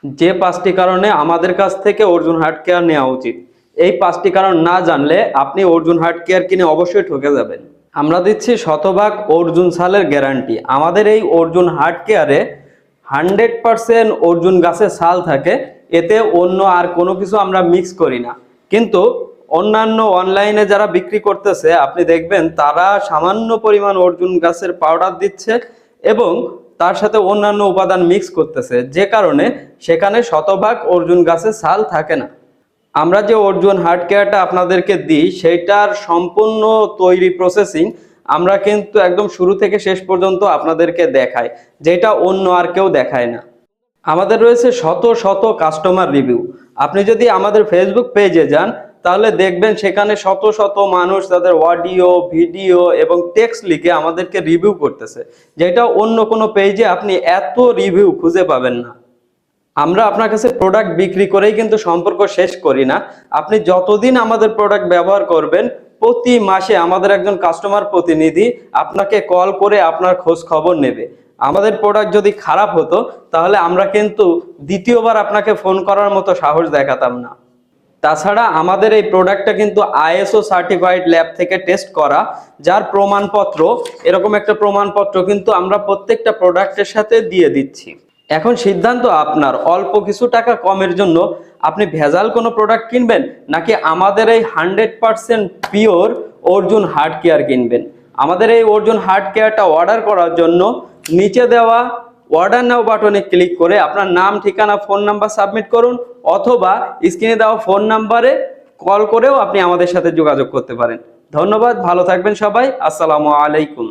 যে 5টি কারণে আমাদের কাছ থেকে অর্জুন হার্ট কেয়ার নেওয়া উচিত, এই 5টি কারণ না জানলে আপনি অর্জুন হার্ট কেয়ার কিনে অবশ্যই ঠকে যাবেন। আমরা দিচ্ছি শতভাগ অর্জুন ছালের গ্যারান্টি। আমাদের এই অর্জুন হার্ট কেয়ারে 100% অর্জুন গাছের ছাল থাকে, এতে অন্য আর কোনো কিছু আমরা মিক্স করি না। কিন্তু অন্যান্য অনলাইনে যারা বিক্রি করতেছে আপনি দেখবেন তারা সামান্য পরিমাণ অর্জুন গাছের পাউডার দিচ্ছে এবং তার সাথে অন্যান্য উপাদান মিক্স করতেছে, যে কারণে সেখানে শতভাগ অর্জুন গাছের ছাল থাকে না। আমরা যে অর্জুন হার্ট কেয়ারটা আপনাদেরকে দিই সেইটার সম্পূর্ণ তৈরি প্রসেসিং আমরা কিন্তু একদম শুরু থেকে শেষ পর্যন্ত আপনাদেরকে দেখাই, যেটা অন্য আর কেউ দেখায় না। আমাদের রয়েছে শত শত কাস্টমার রিভিউ। আপনি যদি আমাদের ফেসবুক পেজে যান তাহলে দেখবেন সেখানে শত শত মানুষ তাদের অডিও, ভিডিও এবং টেক্সট লিখে আমাদেরকে রিভিউ করতেছে, যেটা অন্য কোনো পেজে আপনি এত রিভিউ খুঁজে পাবেন না। আমরা আপনার কাছে প্রোডাক্ট বিক্রি করেই কিন্তু সম্পর্ক শেষ করি না। আপনি যতদিন আমাদের প্রোডাক্ট ব্যবহার করবেন প্রতি মাসে আমাদের একজন কাস্টমার প্রতিনিধি আপনাকে কল করে আপনার খোঁজ খবর নেবে। আমাদের প্রোডাক্ট যদি খারাপ হতো তাহলে আমরা কিন্তু দ্বিতীয়বার আপনাকে ফোন করার মতো সাহস দেখাতাম না। তাছাড়া আমাদের এই প্রোডাক্টটা কিন্তু আইএসও সার্টিফাইড ল্যাব থেকে টেস্ট করা, যার প্রমাণপত্র, এরকম একটা প্রমাণপত্র কিন্তু আমরা প্রত্যেকটা প্রোডাক্টের সাথে দিয়ে দিচ্ছি। এখন সিদ্ধান্ত আপনার, অল্প কিছু টাকা কমের জন্য আপনি ভেজাল কোনো প্রোডাক্ট কিনবেন নাকি আমাদের এই 100% পিওর অর্জুন হার্ট কেয়ার কিনবেন। আমাদের এই অর্জুন হার্ট কেয়ারটা অর্ডার করার জন্য নিচে দেওয়া অর্ডার নাও বাটনে ক্লিক করে আপনার নাম, ঠিকানা, ফোন নাম্বার সাবমিট করুন, অথবা স্ক্রিনে দেওয়া ফোন নাম্বারে কল করেও আপনি আমাদের সাথে যোগাযোগ করতে পারেন। ধন্যবাদ, ভালো থাকবেন সবাই। আসসালামু আলাইকুম।